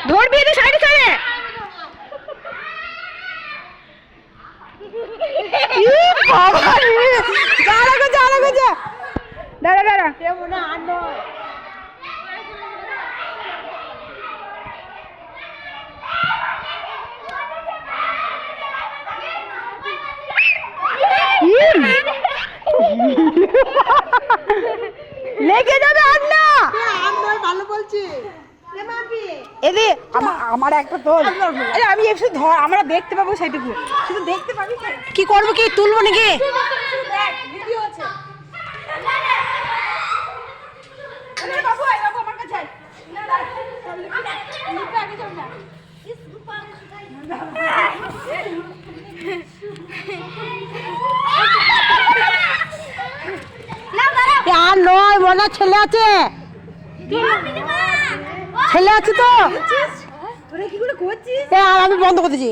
ধরবি তো সাইডে সাইডে। বাবা রে, যা। দাঁড়া। লেগে যাবে আর না। ভালো বলছি। এদি আমার একটা তোল। আরে আমি একটু ধর, আমরা দেখতে পাবো সেটুকু, শুধু দেখতে পাবি। কি করবো, কি তুলবো নাকি? ভিডিও আছে। বাবু আমার কাছে আয়। আর নয়, মনে ছেলে আছে, ছেলে আছে তো। তোরা কি করে করছিস? আর আমি বন্ধ করতেছি।